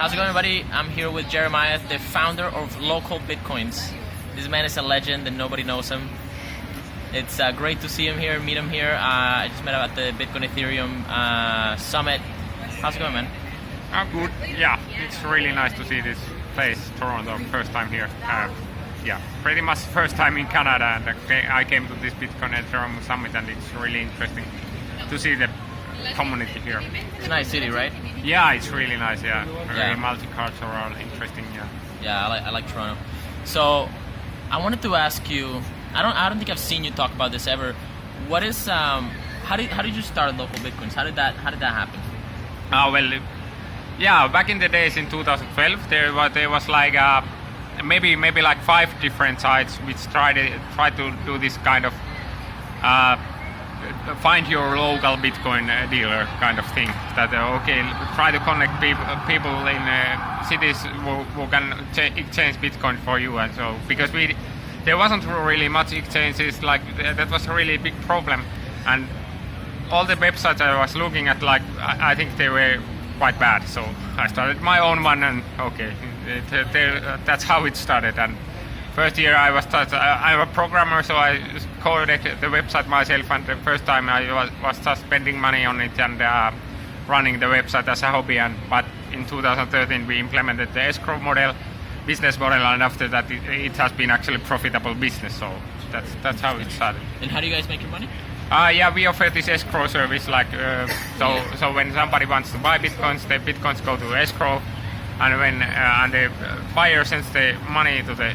How's it going, everybody? I'm here with Jeremias, the founder of Local Bitcoins. This man is a legend and nobody knows him. It's great to see him here, meet him here. I just met him at the Bitcoin Ethereum Summit. How's it going, man? Good. Yeah, it's really nice to see this place, Toronto, first time here. Yeah, pretty much first time in Canada, and I came to this Bitcoin Ethereum Summit, and it's really interesting to see the community here. It's a nice city, right? Yeah, it's really nice. Yeah, very multicultural, interesting. Yeah. Yeah, I like Toronto. So, I wanted to ask you. I don't think I've seen you talk about this ever. What is how did you start Local Bitcoins? How did that happen? Well, yeah, back in the days in 2012, there was like maybe like 5 different sites which tried to do this kind of find your local Bitcoin dealer kind of thing. That try to connect people in cities who can exchange Bitcoin for you, and so because there wasn't really much exchanges, like that was a really big problem, and all the websites I was looking at, like I think they were quite bad. So I started my own one, and that's how it started. And first year I'm a programmer, so I coded the website myself, and the first time I was just spending money on it and running the website as a hobby. But in 2013 we implemented the escrow business model, and after that it has been actually profitable business. So that's how it started. And how do you guys make your money? Yeah, we offer this escrow service, like so when somebody wants to buy bitcoins, the bitcoins go to escrow, and when the buyer sends the money to the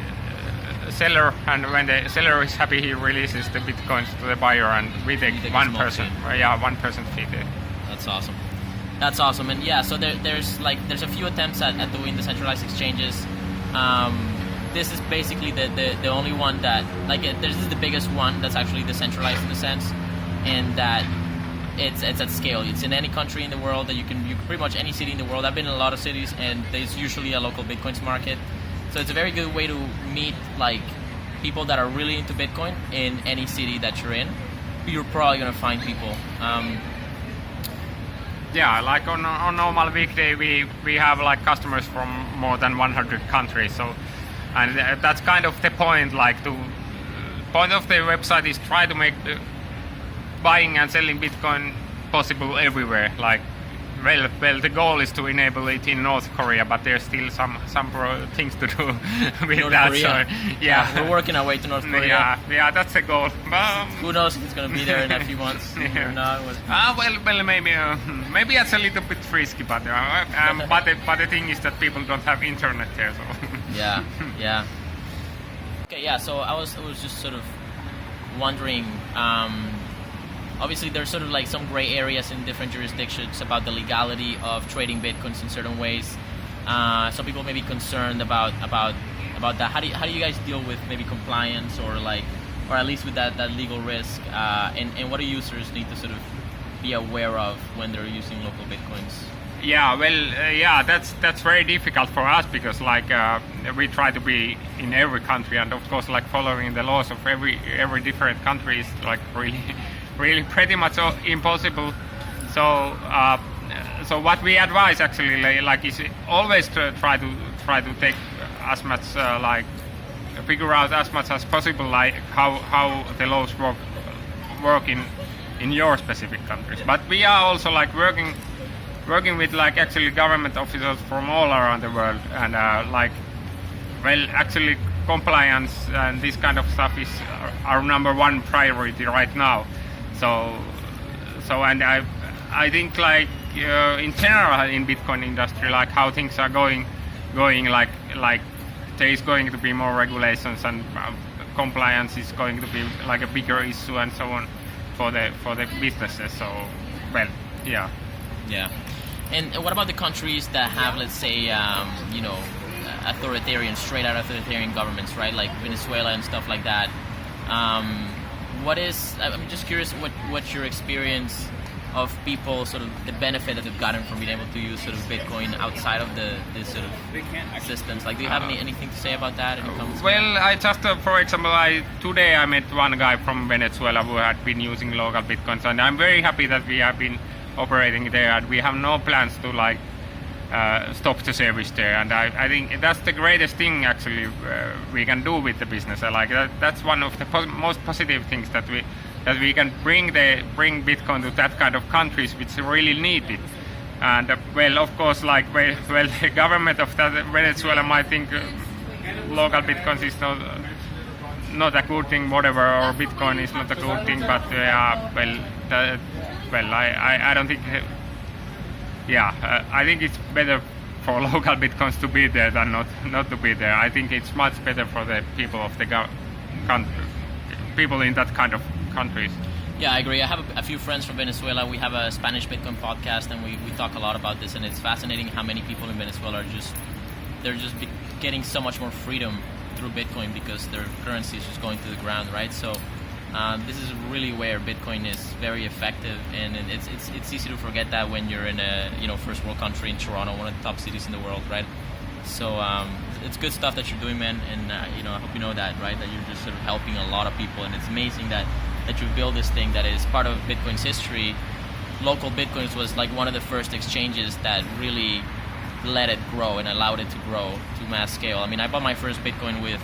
seller, and when the seller is happy, he releases the bitcoins to the buyer, and we take 1%. Yeah, 1% fee there. That's awesome. That's awesome. And yeah, so there's a few attempts at doing decentralized exchanges. This is basically the only one that this is the biggest one that's actually decentralized in a sense, and that it's at scale. It's in any country in the world that you can pretty much any city in the world. I've been in a lot of cities, and there's usually a local Bitcoins market. So it's a very good way to meet people that are really into Bitcoin in any city that you're in. You're probably gonna find people. Yeah, like on normal weekday we have like customers from more than 100 countries. So, and that's kind of the point. Point of the website is try to make buying and selling Bitcoin possible everywhere. Well, the goal is to enable it in North Korea, but there's still some things to do with North that. Korea. So, yeah, we're working our way to North Korea. Yeah, that's the goal. Who knows if it's going to be there in a few months? Yeah. Or not. Well, maybe that's a little bit risky, but the thing is that people don't have internet there. So. Yeah. Okay, yeah. So I was just sort of wondering. Obviously, there's sort of some gray areas in different jurisdictions about the legality of trading bitcoins in certain ways. Some people may be concerned about that. How do you guys deal with maybe compliance or at least with that legal risk? And what do users need to sort of be aware of when they're using local bitcoins? Yeah, well, that's very difficult for us because we try to be in every country, and of course following the laws of every different country is really pretty much impossible. So what we advise actually is always to try to take as much figure out as much as possible how the laws work in your specific countries. But we are also working with actually government officials from all around the world, and actually compliance and this kind of stuff is our number one priority right now. So and I think in general in Bitcoin industry, how things are going there is going to be more regulations, and compliance is going to be a bigger issue and so on for the businesses. So yeah. And what about the countries that have, let's say, straight out authoritarian governments, right? Like Venezuela and stuff like that. I'm just curious what's your experience of people, sort of the benefit that they've gotten from being able to use sort of Bitcoin outside of this sort of systems. Do you have anything to say about that? Well, I just, for example, today I met one guy from Venezuela who had been using local Bitcoins, and I'm very happy that we have been operating there, and we have no plans to stop the service there. And I think that's the greatest thing actually we can do with the business. Like that's one of the most positive things that we can bring Bitcoin to that kind of countries which really need it. And well, of course, like well, the government of that Venezuela might think local Bitcoins is not a good thing, whatever, or Bitcoin is not a good thing. But I don't think. I think it's better for local Bitcoins to be there than not to be there. I think it's much better for the people of the people in that kind of countries. Yeah, I agree. I have a few friends from Venezuela. We have a Spanish Bitcoin podcast, and we talk a lot about this. And it's fascinating how many people in Venezuela are just getting so much more freedom through Bitcoin because their currency is just going to the ground, right? So this is really where Bitcoin is very effective, and it's easy to forget that when you're in a first world country in Toronto, one of the top cities in the world, right? So it's good stuff that you're doing, man, and I hope you know that, right? That you're just sort of helping a lot of people, and it's amazing that you build this thing that is part of Bitcoin's history. Local Bitcoins was like one of the first exchanges that really let it grow and allowed it to grow to mass scale. I mean, I bought my first Bitcoin with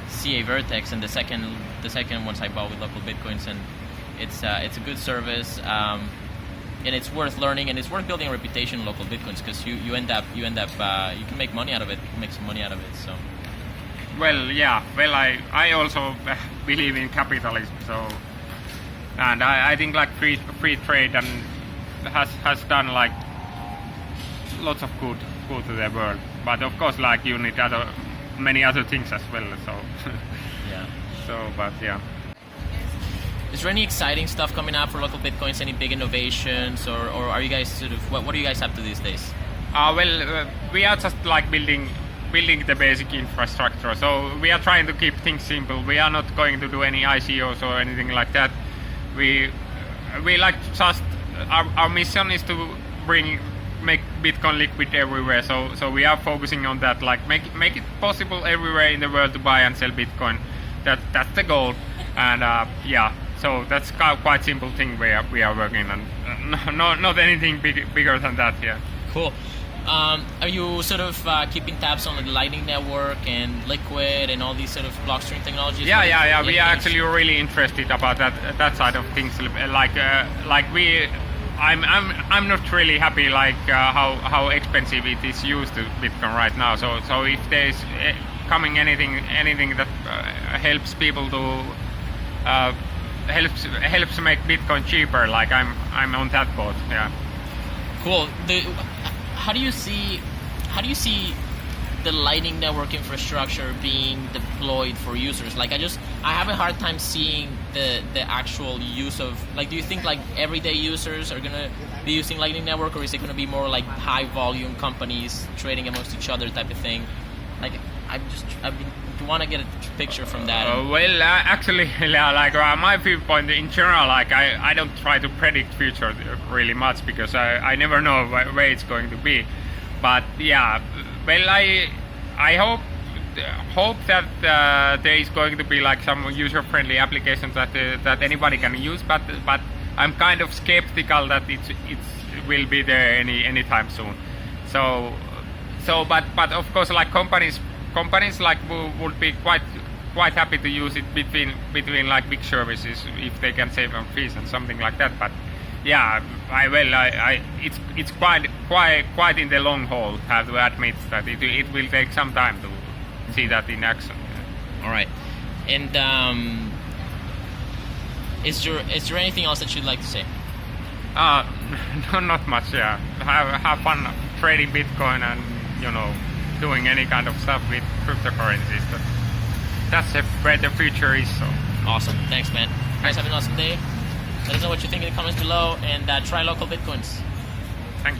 CA Vertex, and the second ones I bought with local Bitcoins, and it's a good service, and it's worth learning, and it's worth building a reputation in local Bitcoins because you end up you can make money out of it. You can make some money out of it. So. Well, yeah. Well, I also believe in capitalism. So, and I think like free trade and has done like lots of good to the world. But of course, like you need many other things as well. So. Yeah. So, but yeah. Is there any exciting stuff coming up for local Bitcoins? Any big innovations, or are you guys sort of what do you guys up to these days? We are just like building the basic infrastructure. So we are trying to keep things simple. We are not going to do any ICOs or anything like that. We like just our mission is to make Bitcoin liquid everywhere. So we are focusing on that. Like make it possible everywhere in the world to buy and sell Bitcoin. That's the goal. And so that's quite simple thing we are working on. Not anything bigger than that. Yeah. Cool. Are you sort of keeping tabs on the Lightning Network and Liquid and all these sort of blockchain technologies? Yeah. We are actually really interested about that side of things. I'm not really happy like how expensive it is used to Bitcoin right now. So if there's coming anything that helps people to helps make Bitcoin cheaper, like I'm on that boat. Yeah. Cool. How do you see the Lightning Network infrastructure being deployed for users? Like I have a hard time seeing the actual use of, like, do you think like everyday users are gonna be using Lightning Network, or is it gonna be more like high volume companies trading amongst each other type of thing? Like I want to get a picture from that. Actually, like my viewpoint in general, like I don't try to predict future really much because I never know where it's going to be. But yeah, well, I hope that there is going to be like some user-friendly applications that anybody can use. But I'm kind of skeptical that it will be there anytime soon. But of course, like companies like would be quite happy to use it between like big services if they can save on fees and something like that. But yeah, it's quite in the long haul. Have to admit that it will take some time to see that in action. All right, and is there anything else that you'd like to say? No, not much. Yeah, have fun trading Bitcoin and doing any kind of stuff with cryptocurrencies. That's where the future is. So awesome. Thanks, man. Guys, have an awesome day. Let us know what you think in the comments below, and try local Bitcoins. Thanks.